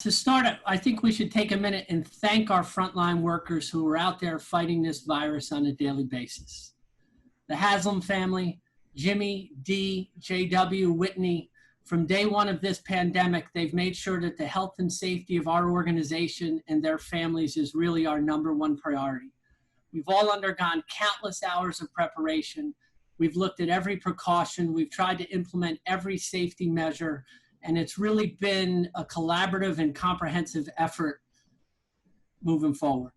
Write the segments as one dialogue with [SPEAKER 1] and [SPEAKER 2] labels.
[SPEAKER 1] To start, I think we should take a minute and thank our frontline workers who are out there fighting this virus on a daily basis. The Haslam family, Jimmy, Dee, JW, Whitney, from day one of this pandemic, they've made sure that the health and safety of our organization and their families is really our #1 priority. We've all undergone countless hours of preparation. We've looked at every precaution. We've tried to implement every safety measure, and it's really been a collaborative and comprehensive effort moving forward.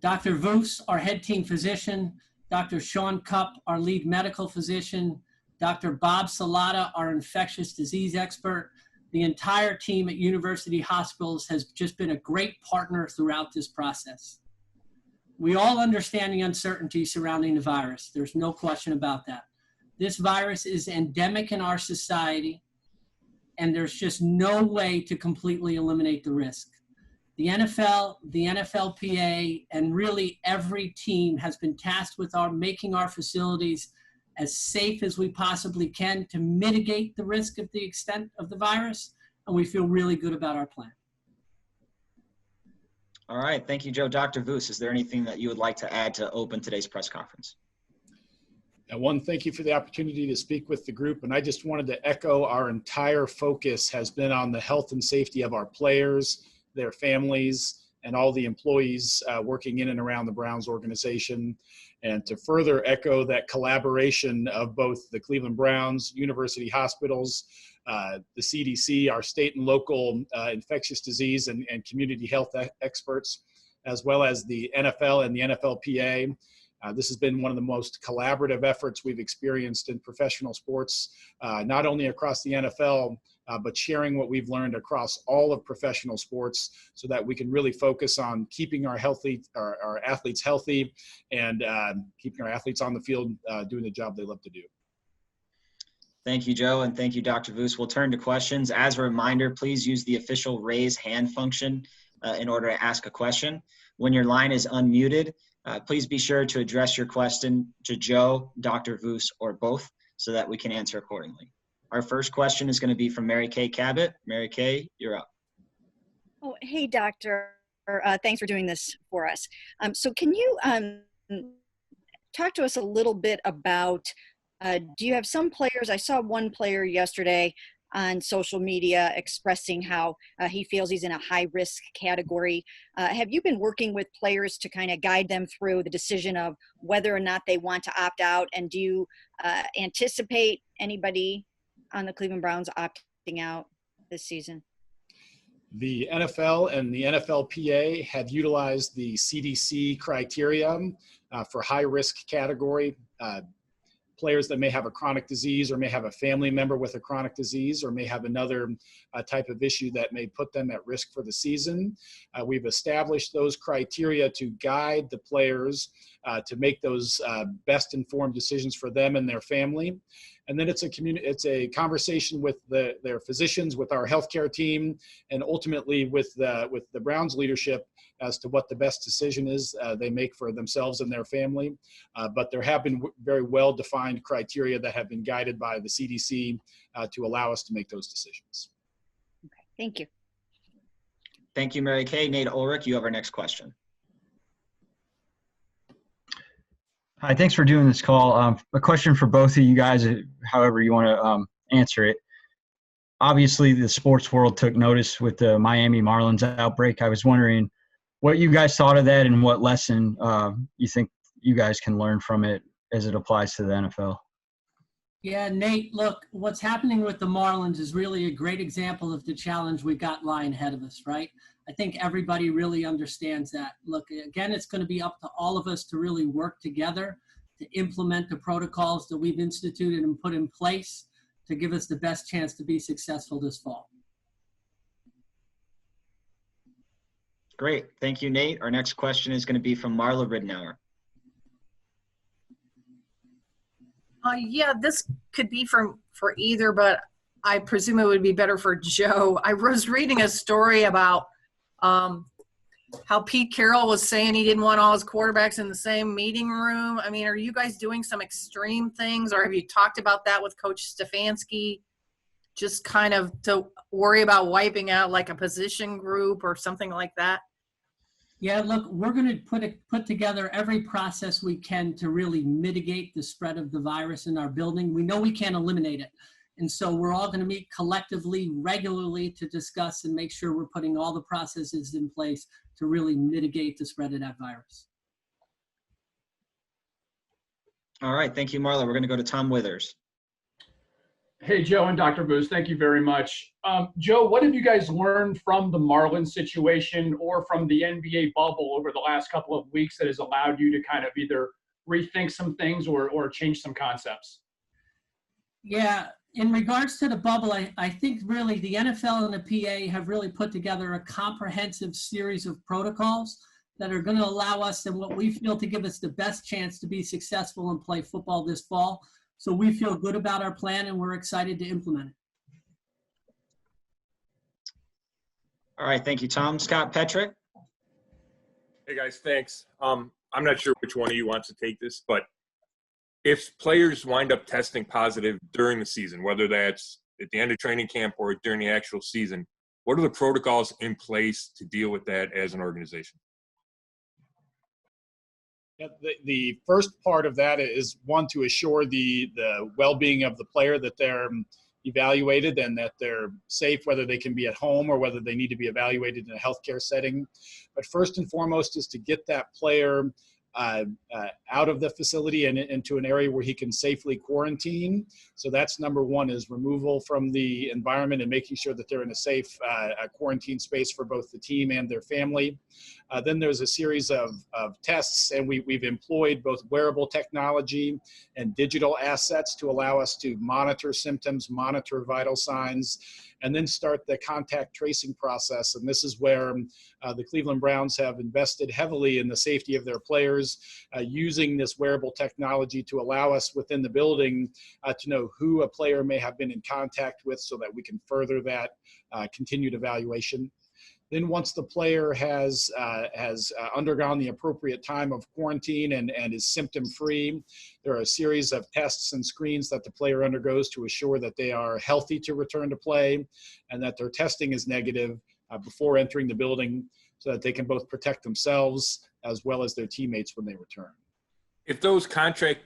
[SPEAKER 1] Dr. Voos, our head team physician, Dr. Sean Cupp, our lead medical physician, Dr. Bob Salata, our infectious disease expert, the entire team at University Hospitals has just been a great partner throughout this process. We all understand the uncertainty surrounding the virus. There's no question about that. This virus is endemic in our society, and there's just no way to completely eliminate the risk. The NFL, the NFLPA, and really every team has been tasked with making our facilities as safe as we possibly can to mitigate the risk of the extent of the virus, and we feel really good about our plan.
[SPEAKER 2] All right, thank you, Joe. Dr. Voos, is there anything that you would like to add to open today's press conference?
[SPEAKER 3] One, thank you for the opportunity to speak with the group, and I just wanted to echo our entire focus has been on the health and safety of our players, their families, and all the employees working in and around the Browns organization. And to further echo that collaboration of both the Cleveland Browns, University Hospitals, the CDC, our state and local infectious disease and community health experts, as well as the NFL and the NFLPA. This has been one of the most collaborative efforts we've experienced in professional sports, not only across the NFL, but sharing what we've learned across all of professional sports so that we can really focus on keeping our athletes healthy and keeping our athletes on the field doing the job they love to do.
[SPEAKER 2] Thank you, Joe, and thank you, Dr. Voos. We'll turn to questions. As a reminder, please use the official raise hand function in order to ask a question. When your line is unmuted, please be sure to address your question to Joe, Dr. Voos, or both so that we can answer accordingly. Our first question is going to be from Mary Kay Cabot. Mary Kay, you're up.
[SPEAKER 4] Oh, hey, Doctor. Thanks for doing this for us. So can you talk to us a little bit about, do you have some players? I saw one player yesterday on social media expressing how he feels he's in a high-risk category. Have you been working with players to kind of guide them through the decision of whether or not they want to opt out? And do you anticipate anybody on the Cleveland Browns opting out this season?
[SPEAKER 3] The NFL and the NFLPA have utilized the CDC criteria for high-risk category. Players that may have a chronic disease or may have a family member with a chronic disease or may have another type of issue that may put them at risk for the season. We've established those criteria to guide the players to make those best informed decisions for them and their family. And then it's a conversation with their physicians, with our healthcare team, and ultimately with the Browns leadership as to what the best decision is they make for themselves and their family. But there have been very well-defined criteria that have been guided by the CDC to allow us to make those decisions.
[SPEAKER 4] Okay, thank you.
[SPEAKER 2] Thank you, Mary Kay. Nate Ulrich, you have our next question.
[SPEAKER 5] Hi, thanks for doing this call. A question for both of you guys, however you want to answer it. Obviously, the sports world took notice with the Miami Marlins outbreak. I was wondering what you guys thought of that and what lesson you think you guys can learn from it as it applies to the NFL.
[SPEAKER 1] Yeah, Nate, look, what's happening with the Marlins is really a great example of the challenge we got lying ahead of us, right? I think everybody really understands that. Look, again, it's going to be up to all of us to really work together to implement the protocols that we've instituted and put in place to give us the best chance to be successful this fall.
[SPEAKER 2] Great. Thank you, Nate. Our next question is going to be from Marla Ridenour.
[SPEAKER 6] Yeah, this could be for either, but I presume it would be better for Joe. I was reading a story about how Pete Carroll was saying he didn't want all his quarterbacks in the same meeting room. I mean, are you guys doing some extreme things, or have you talked about that with Coach Stefanski? just kind of to worry about wiping out like a position group or something like that?
[SPEAKER 1] Yeah, look, we're going to put together every process we can to really mitigate the spread of the virus in our building. We know we can't eliminate it. And so we're all going to meet collectively, regularly to discuss and make sure we're putting all the processes in place to really mitigate the spread of that virus.
[SPEAKER 2] All right, thank you, Marla. We're going to go to Tom Withers.
[SPEAKER 7] Hey, Joe and Dr. Voos, thank you very much. Joe, what have you guys learned from the Marlins situation or from the NBA bubble over the last couple of weeks that has allowed you to kind of either rethink some things or change some concepts?
[SPEAKER 1] Yeah, in regards to the bubble, I think really the NFL and the PA have really put together a comprehensive series of protocols that are going to allow us and what we feel to give us the best chance to be successful and play football this fall. So we feel good about our plan and we're excited to implement it.
[SPEAKER 2] All right, thank you, Tom. Scott Petrick.
[SPEAKER 8] Hey guys, thanks. I'm not sure which one of you wants to take this, but if players wind up testing positive during the season, whether that's at the end of training camp or during the actual season, what are the protocols in place to deal with that as an organization?
[SPEAKER 3] Yeah, the first part of that is one, to assure the well-being of the player, that they're evaluated and that they're safe, whether they can be at home or whether they need to be evaluated in a healthcare setting. But first and foremost is to get that player out of the facility and into an area where he can safely quarantine. So that's number one, is removal from the environment and making sure that they're in a safe quarantine space for both the team and their family. Then there's a series of tests, and we've employed both wearable technology and digital assets to allow us to monitor symptoms, monitor vital signs, and then start the contact tracing process. And this is where the Cleveland Browns have invested heavily in the safety of their players, using this wearable technology to allow us within the building to know who a player may have been in contact with, so that we can further that continued evaluation. Then once the player has undergone the appropriate time of quarantine and is symptom-free, there are a series of tests and screens that the player undergoes to assure that they are healthy to return to play and that their testing is negative before entering the building, so that they can both protect themselves as well as their teammates when they return.
[SPEAKER 8] If those contact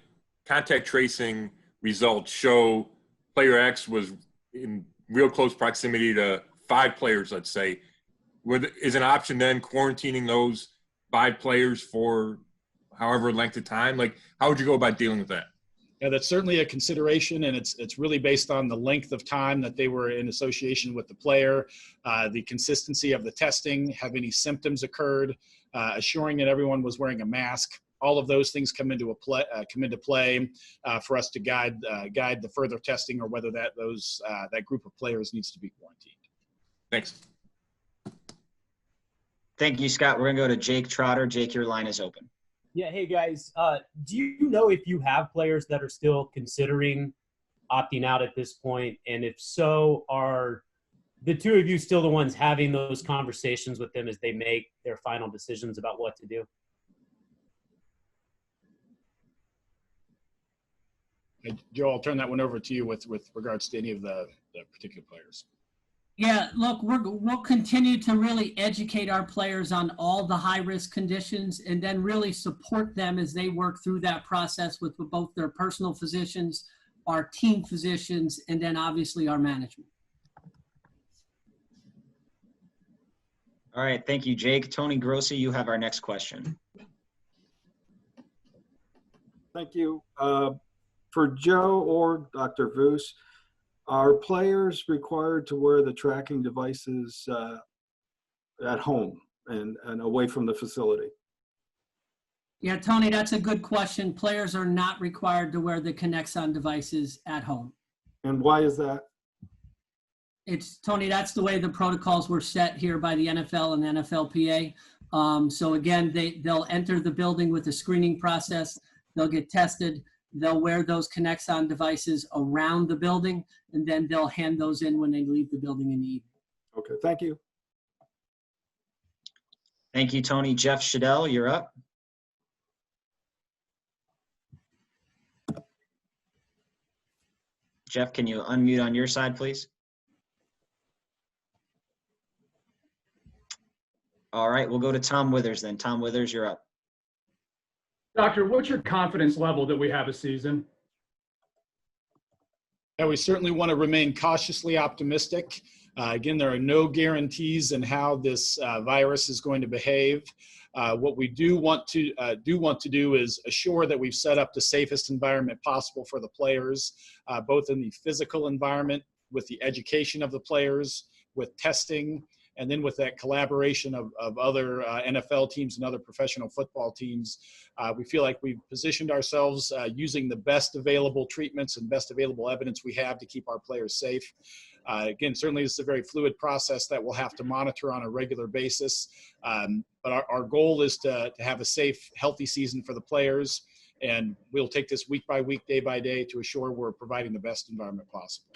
[SPEAKER 8] tracing results show player X was in real close proximity to 5 players, let's say, is an option then quarantining those 5 players for however length of time? Like, how would you go about dealing with that?
[SPEAKER 3] Yeah, that's certainly a consideration, and it's really based on the length of time that they were in association with the player, the consistency of the testing, have any symptoms occurred, assuring that everyone was wearing a mask. All of those things come into play for us to guide the further testing, or whether that group of players needs to be quarantined.
[SPEAKER 8] Thanks.
[SPEAKER 2] Thank you, Scott. We're going to go to Jake Trotter. Jake, your line is open.
[SPEAKER 9] Yeah, hey guys. Do you know if you have players that are still considering opting out at this point? And if so, are the two of you still the ones having those conversations with them as they make their final decisions about what to do?
[SPEAKER 3] Joe, I'll turn that one over to you with regards to any of the particular players.
[SPEAKER 1] Yeah, look, we'll continue to really educate our players on all the high-risk conditions and then really support them as they work through that process with both their personal physicians, our team physicians, and then obviously our management.
[SPEAKER 2] All right, thank you, Jake. Tony Grossi, you have our next question.
[SPEAKER 10] Thank you. For Joe or Dr. Voos, are players required to wear the tracking devices at home and away from the facility?
[SPEAKER 1] Yeah, Tony, that's a good question. Players are not required to wear the Connexon devices at home.
[SPEAKER 10] And why is that?
[SPEAKER 1] Tony, that's the way the protocols were set here by the NFL and NFLPA. So again, they'll enter the building with a screening process. They'll get tested. They'll wear those Connexon devices around the building, and then they'll hand those in when they leave the building in the evening.
[SPEAKER 10] Okay, thank you.
[SPEAKER 2] Thank you, Tony. Jeff Shadell, you're up. Jeff, can you unmute on your side, please? All right, we'll go to Tom Withers then. Tom Withers, you're up.
[SPEAKER 7] Doctor, what's your confidence level that we have a season?
[SPEAKER 3] Yeah, we certainly want to remain cautiously optimistic. Again, there are no guarantees in how this virus is going to behave. What we do want to do is assure that we've set up the safest environment possible for the players, both in the physical environment, with the education of the players, with testing, and then with that collaboration of other NFL teams and other professional football teams. We feel like we've positioned ourselves using the best available treatments and best available evidence we have to keep our players safe. Again, certainly this is a very fluid process that we'll have to monitor on a regular basis. But our goal is to have a safe, healthy season for the players. And we'll take this week by week, day by day to assure we're providing the best environment possible.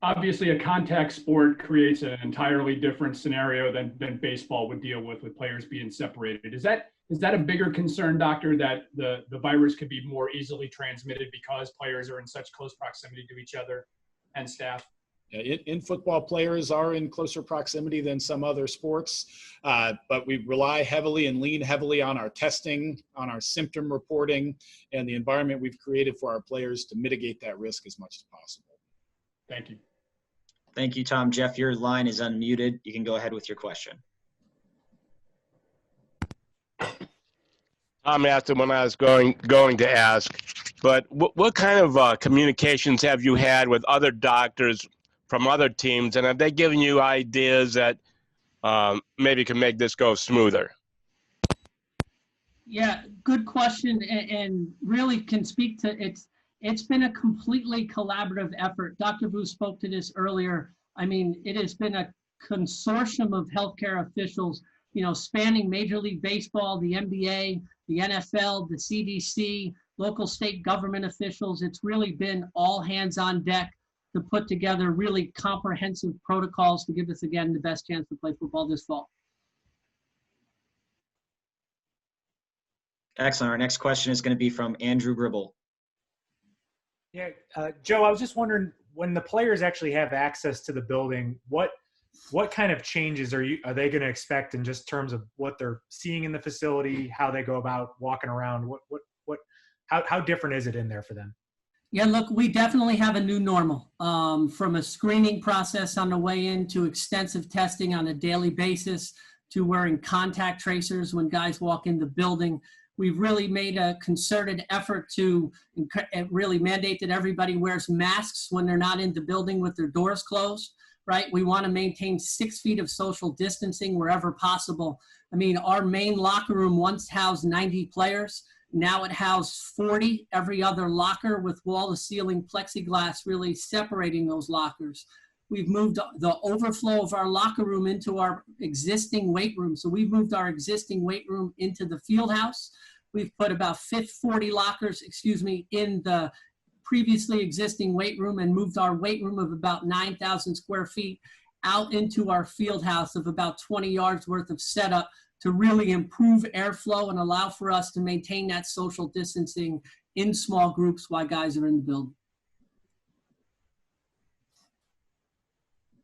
[SPEAKER 7] Obviously, a contact sport creates an entirely different scenario than baseball would deal with players being separated. Is that a bigger concern, doctor, that the virus could be more easily transmitted because players are in such close proximity to each other and staff?
[SPEAKER 3] In football, players are in closer proximity than some other sports, but we rely heavily and lean heavily on our testing, on our symptom reporting, and the environment we've created for our players to mitigate that risk as much as possible.
[SPEAKER 7] Thank you.
[SPEAKER 2] Thank you, Tom. Jeff, your line is unmuted. You can go ahead with your question.
[SPEAKER 11] Tom asked him when I was going to ask, but what kind of communications have you had with other doctors from other teams, and have they given you ideas that maybe can make this go smoother?
[SPEAKER 1] Yeah, good question, and really can speak to it's been a completely collaborative effort. Dr. Voos spoke to this earlier. I mean, it has been a consortium of healthcare officials, spanning Major League Baseball, the NBA, the NFL, the CDC, local state government officials. It's really been all hands on deck to put together really comprehensive protocols to give us, again, the best chance to play football this fall.
[SPEAKER 2] Excellent. Our next question is going to be from Andrew Gribble.
[SPEAKER 12] Yeah, Joe, I was just wondering, when the players actually have access to the building, what kind of changes are they going to expect in just terms of what they're seeing in the facility, how they go about walking around? How different is it in there for them?
[SPEAKER 1] Yeah, look, we definitely have a new normal, from a screening process on the way in to extensive testing on a daily basis to wearing contact tracers when guys walk in the building. We've really made a concerted effort to really mandate that everybody wears masks when they're not in the building with their doors closed, right? We want to maintain 6 feet of social distancing wherever possible. I mean, our main locker room once housed 90 players. Now it houses 40, every other locker with wall-to-ceiling plexiglass really separating those lockers. We've moved the overflow of our locker room into our existing weight room. So we've moved our existing weight room into the field house. We've put about 40 lockers, in the previously existing weight room and moved our weight room of about 9,000 square feet out into our field house of about 20 yards worth of setup to really improve airflow and allow for us to maintain that social distancing in small groups while guys are in the building.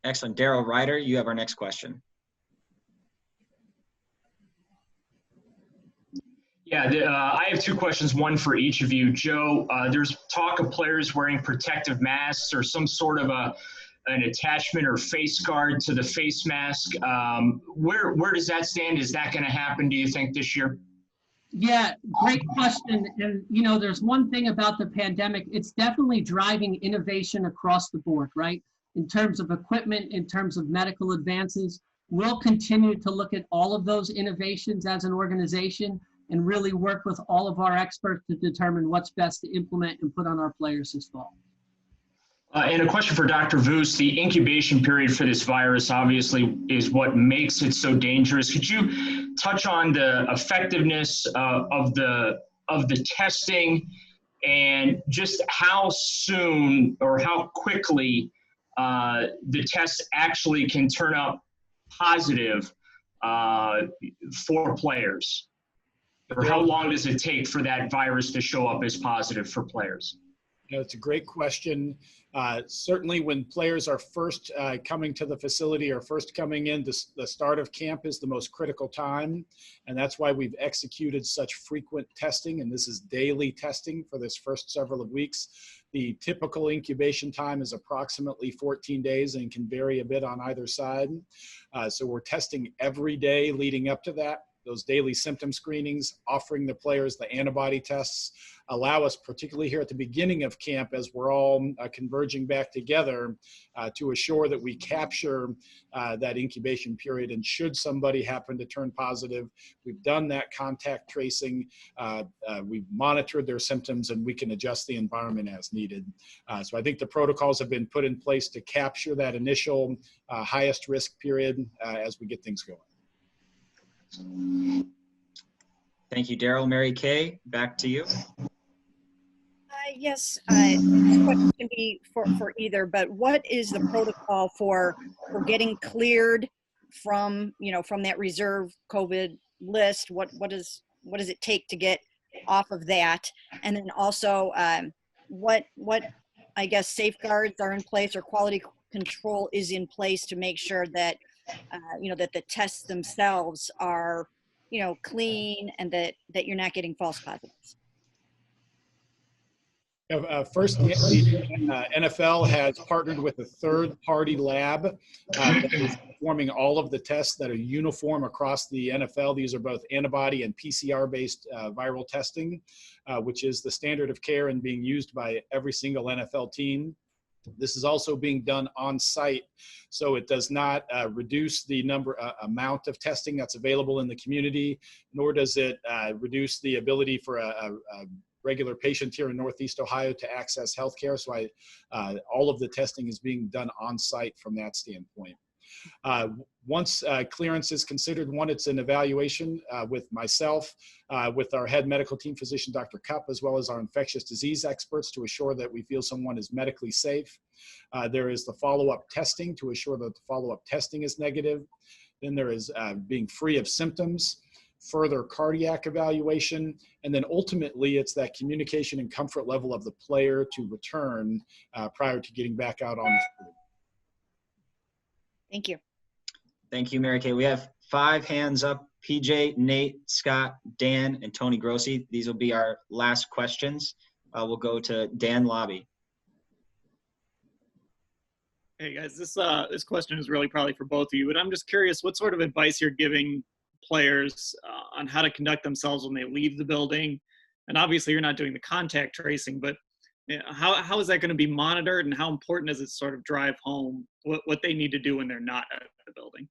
[SPEAKER 2] Excellent. Daryl Ryder, you have our next question.
[SPEAKER 13] Yeah, I have 2 questions, one for each of you. Joe, there's talk of players wearing protective masks or some sort of an attachment or face guard to the face mask. Where does that stand? Is that going to happen, do you think, this year?
[SPEAKER 1] Yeah, great question. And, there's one thing about the pandemic, it's definitely driving innovation across the board, right? In terms of equipment, in terms of medical advances. We'll continue to look at all of those innovations as an organization and really work with all of our experts to determine what's best to implement and put on our players this fall.
[SPEAKER 13] And a question for Dr. Voos. The incubation period for this virus obviously is what makes it so dangerous. Could you touch on the effectiveness of the testing and just how soon or how quickly the test actually can turn up positive for players? Or how long does it take for that virus to show up as positive for players?
[SPEAKER 3] It's a great question. Certainly when players are first coming to the facility or first coming in, the start of camp is the most critical time. And that's why we've executed such frequent testing. And this is daily testing for this first several of weeks. The typical incubation time is approximately 14 days and can vary a bit on either side. So we're testing every day leading up to that. Those daily symptom screenings, offering the players the antibody tests, allow us, particularly here at the beginning of camp, as we're all converging back together, to assure that we capture that incubation period. And should somebody happen to turn positive, we've done that contact tracing, we've monitored their symptoms, and we can adjust the environment as needed. So I think the protocols have been put in place to capture that initial highest risk period as we get things going.
[SPEAKER 2] Thank you, Daryl. Mary Kay, back to you.
[SPEAKER 4] Yes, this question can be for either, but what is the protocol for getting cleared from, from that reserve COVID list? What does it take to get off of that? And then also, what I guess safeguards are in place or quality control is in place to make sure that that the tests themselves are, clean and that you're not getting false positives.
[SPEAKER 3] First, the NFL has partnered with a third-party lab that is performing all of the tests that are uniform across the NFL. These are both antibody and PCR-based viral testing, which is the standard of care and being used by every single NFL team. This is also being done on site, so it does not reduce the amount of testing that's available in the community, nor does it reduce the ability for a regular patient here in Northeast Ohio to access healthcare. So all of the testing is being done on site from that standpoint. Once clearance is considered, it's an evaluation with myself, with our head medical team physician, Dr. Cupp, as well as our infectious disease experts to assure that we feel someone is medically safe. There is the follow-up testing to assure that the follow-up testing is negative. Then there is being free of symptoms, further cardiac evaluation, and then ultimately it's that communication and comfort level of the player to return prior to getting back out on the field.
[SPEAKER 4] Thank you.
[SPEAKER 2] Thank you, Mary Kay. We have 5 hands up: PJ, Nate, Scott, Dan, and Tony Grossi. These will be our last questions. We'll go to Dan Lobby.
[SPEAKER 14] Hey guys, this question is really probably for both of you, but I'm just curious what sort of advice you're giving players on how to conduct themselves when they leave the building. And obviously you're not doing the contact tracing, but how is that going to be monitored, and how important is it to sort of drive home what they need to do when they're not at the building?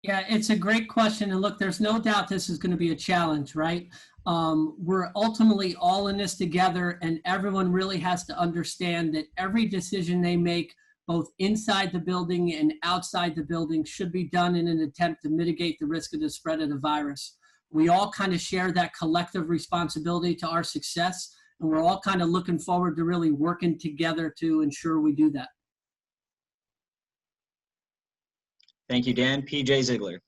[SPEAKER 1] Yeah, it's a great question. And look, there's no doubt this is going to be a challenge, right? We're ultimately all in this together, and everyone really has to understand that every decision they make, both inside the building and outside the building, should be done in an attempt to mitigate the risk of the spread of the virus. We all kind of share that collective responsibility to our success, and we're all kind of looking forward to really working together to ensure we do that.
[SPEAKER 2] Thank you, Dan. PJ Ziegler.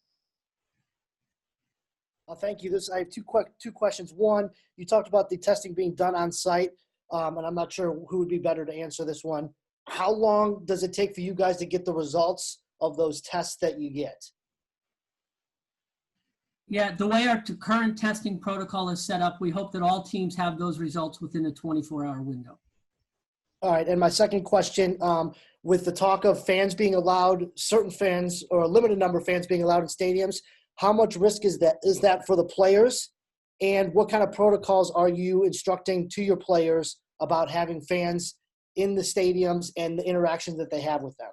[SPEAKER 15] Thank you. I have two questions. One, you talked about the testing being done on site, and I'm not sure who would be better to answer this one. How long does it take for you guys to get the results of those tests that you get?
[SPEAKER 1] Yeah, the way our current testing protocol is set up, we hope that all teams have those results within a 24-hour window.
[SPEAKER 15] All right, and my second question, with the talk of fans being allowed, certain fans or a limited number of fans being allowed in stadiums, how much risk is that for the players? And what kind of protocols are you instructing to your players about having fans in the stadiums and the interactions that they have with them?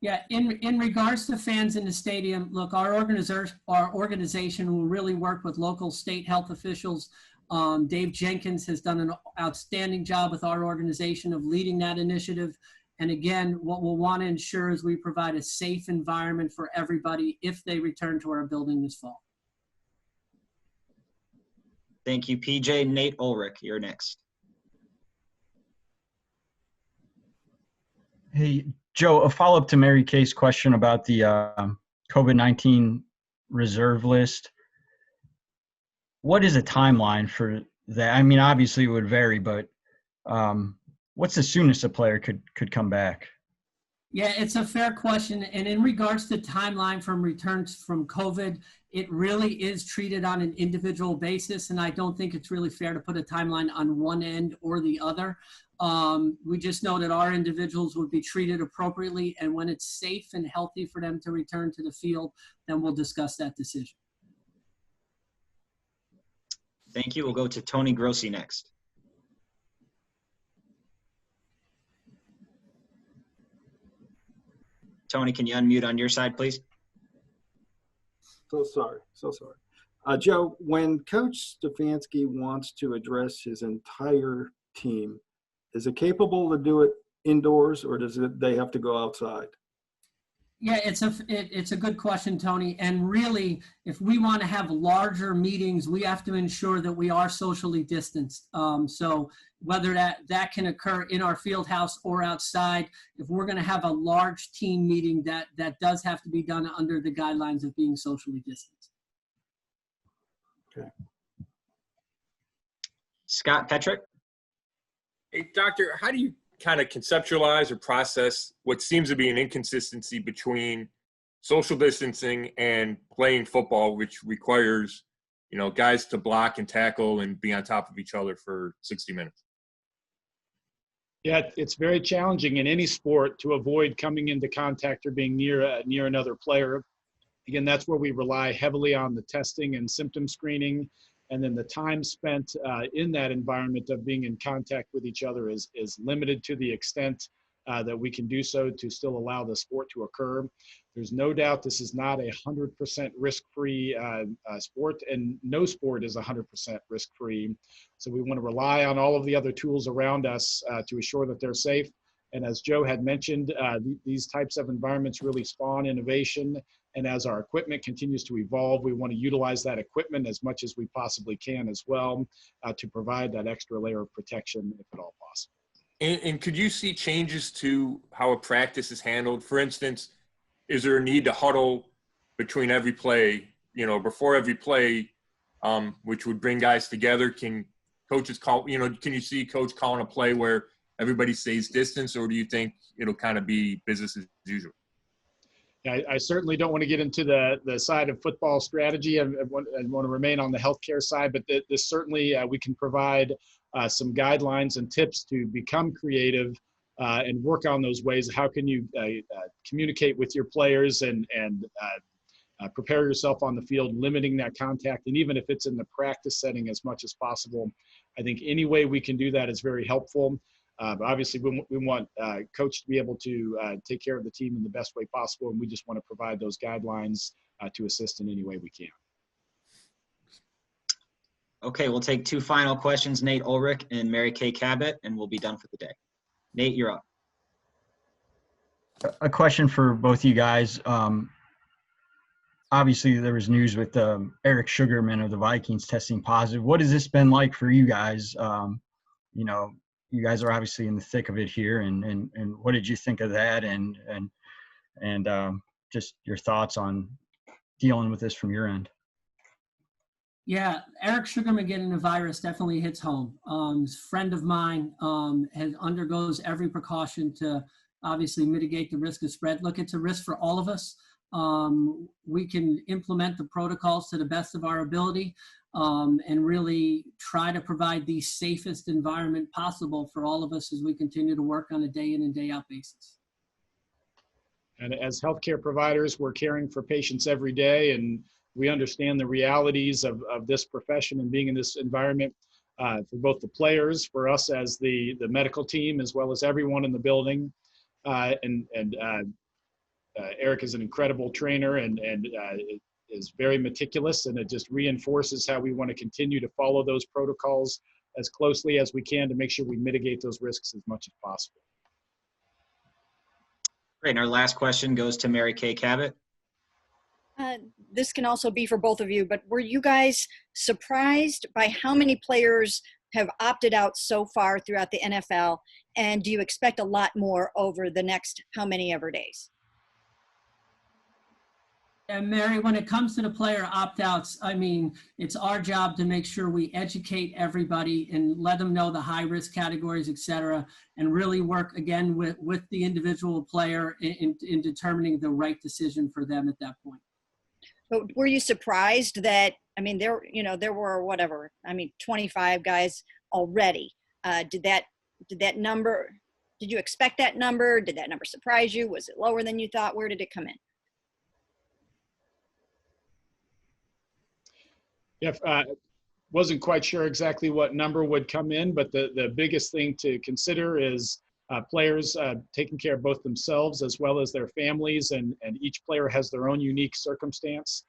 [SPEAKER 1] Yeah, in regards to fans in the stadium, look, our organization will really work with local state health officials. Dave Jenkins has done an outstanding job with our organization of leading that initiative. And again, what we'll want to ensure is we provide a safe environment for everybody if they return to our building this fall.
[SPEAKER 2] Thank you, PJ. Nate Ulrich, you're next.
[SPEAKER 5] Hey, Joe, a follow-up to Mary Kay's question about the COVID-19 reserve list. What is a timeline for that? I mean, obviously it would vary, but what's the soonest a player could come back?
[SPEAKER 1] Yeah, it's a fair question. And in regards to timeline from returns from COVID, it really is treated on an individual basis. And I don't think it's really fair to put a timeline on one end or the other. We just know that our individuals would be treated appropriately. And when it's safe and healthy for them to return to the field, then we'll discuss that decision.
[SPEAKER 2] Thank you. We'll go to Tony Grossi next. Tony, can you unmute on your side, please?
[SPEAKER 10] So sorry. Joe, when Coach Stefanski wants to address his entire team, is it capable to do it indoors, or they have to go outside?
[SPEAKER 1] Yeah, it's a good question, Tony. And really, if we want to have larger meetings, we have to ensure that we are socially distanced. So whether that can occur in our field house or outside, if we're going to have a large team meeting, that does have to be done under the guidelines of being socially distanced.
[SPEAKER 10] Okay.
[SPEAKER 2] Scott Petrick.
[SPEAKER 8] Hey, Doctor, how do you kind of conceptualize or process what seems to be an inconsistency between social distancing and playing football, which requires, guys to block and tackle and be on top of each other for 60 minutes?
[SPEAKER 3] Yeah, it's very challenging in any sport to avoid coming into contact or being near another player. Again, that's where we rely heavily on the testing and symptom screening. And then the time spent in that environment of being in contact with each other is limited to the extent that we can do so to still allow the sport to occur. There's no doubt this is not a 100% risk-free sport, and no sport is 100% risk-free. So we want to rely on all of the other tools around us to assure that they're safe. And as Joe had mentioned, these types of environments really spawn innovation. And as our equipment continues to evolve, we want to utilize that equipment as much as we possibly can as well to provide that extra layer of protection if at all possible.
[SPEAKER 8] And could you see changes to how a practice is handled? For instance, is there a need to huddle between every play, before every play, which would bring guys together? Can coaches call, can you see coach calling a play where everybody stays distance, or do you think it'll kind of be business as usual?
[SPEAKER 3] I certainly don't want to get into the side of football strategy. I want to remain on the healthcare side, but this certainly we can provide some guidelines and tips to become creative and work on those ways. How can you communicate with your players and prepare yourself on the field, limiting that contact, and even if it's in the practice setting as much as possible. I think any way we can do that is very helpful. But obviously, we want coach to be able to take care of the team in the best way possible, and we just want to provide those guidelines to assist in any way we can.
[SPEAKER 2] Okay, we'll take two final questions, Nate Ulrich and Mary Kay Cabot, and we'll be done for the day. Nate, you're up.
[SPEAKER 5] A question for both you guys. Obviously, there was news with Eric Sugarman of the Vikings testing positive. What has this been like for you guys? You guys are obviously in the thick of it here, and what did you think of that? And just your thoughts on dealing with this from your end.
[SPEAKER 1] Yeah, Eric Sugarman getting the virus definitely hits home. He's a friend of mine, undergoes every precaution to obviously mitigate the risk of spread. Look, it's a risk for all of us. We can implement the protocols to the best of our ability and really try to provide the safest environment possible for all of us as we continue to work on a day in and day out basis.
[SPEAKER 3] And as healthcare providers, we're caring for patients every day, and we understand the realities of this profession and being in this environment for both the players, for us as the medical team, as well as everyone in the building. Eric is an incredible trainer and is very meticulous, and it just reinforces how we want to continue to follow those protocols as closely as we can to make sure we mitigate those risks as much as possible.
[SPEAKER 2] Great, and our last question goes to Mary Kay Cabot.
[SPEAKER 4] This can also be for both of you, but were you guys surprised by how many players have opted out so far throughout the NFL? And do you expect a lot more over the next how many ever days?
[SPEAKER 1] And Mary, when it comes to the player opt-outs, I mean, it's our job to make sure we educate everybody and let them know the high-risk categories, et cetera, and really work again with the individual player in determining the right decision for them at that point.
[SPEAKER 4] But were you surprised that, I mean, there were whatever, 25 guys already. Did you expect that number? Did that number surprise you? Was it lower than you thought? Where did it come in?
[SPEAKER 3] Yeah, wasn't quite sure exactly what number would come in, but the biggest thing to consider is players taking care of both themselves as well as their families, and each player has their own unique circumstance.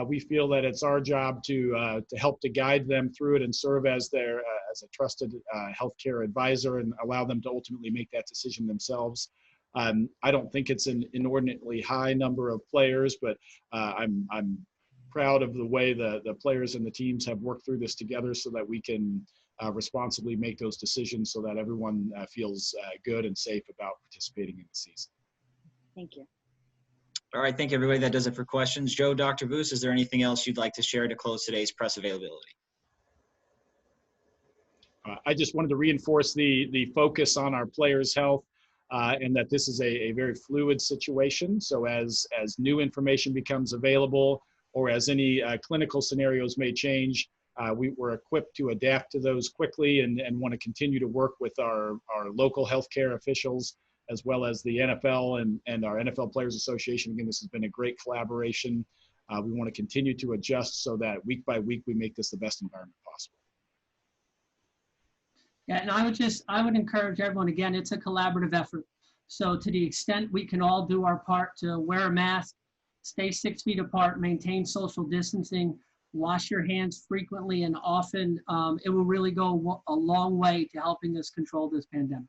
[SPEAKER 3] We feel that it's our job to help to guide them through it and serve as their as a trusted healthcare advisor and allow them to ultimately make that decision themselves. I don't think it's an inordinately high number of players, but I'm proud of the way the players and the teams have worked through this together so that we can responsibly make those decisions so that everyone feels good and safe about participating in the season.
[SPEAKER 4] Thank you.
[SPEAKER 2] All right, thank you, everybody. That does it for questions. Joe, Dr. Voos, is there anything else you'd like to share to close today's press availability?
[SPEAKER 3] I just wanted to reinforce the focus on our players' health and that this is a very fluid situation. So as new information becomes available, or as any clinical scenarios may change, we're equipped to adapt to those quickly and want to continue to work with our local healthcare officials as well as the NFL and our NFL Players Association. Again, this has been a great collaboration. We want to continue to adjust so that week by week we make this the best environment possible.
[SPEAKER 1] Yeah, and I would encourage everyone, again, it's a collaborative effort. So to the extent we can all do our part to wear a mask, stay 6 feet apart, maintain social distancing, wash your hands frequently and often, it will really go a long way to helping us control this pandemic.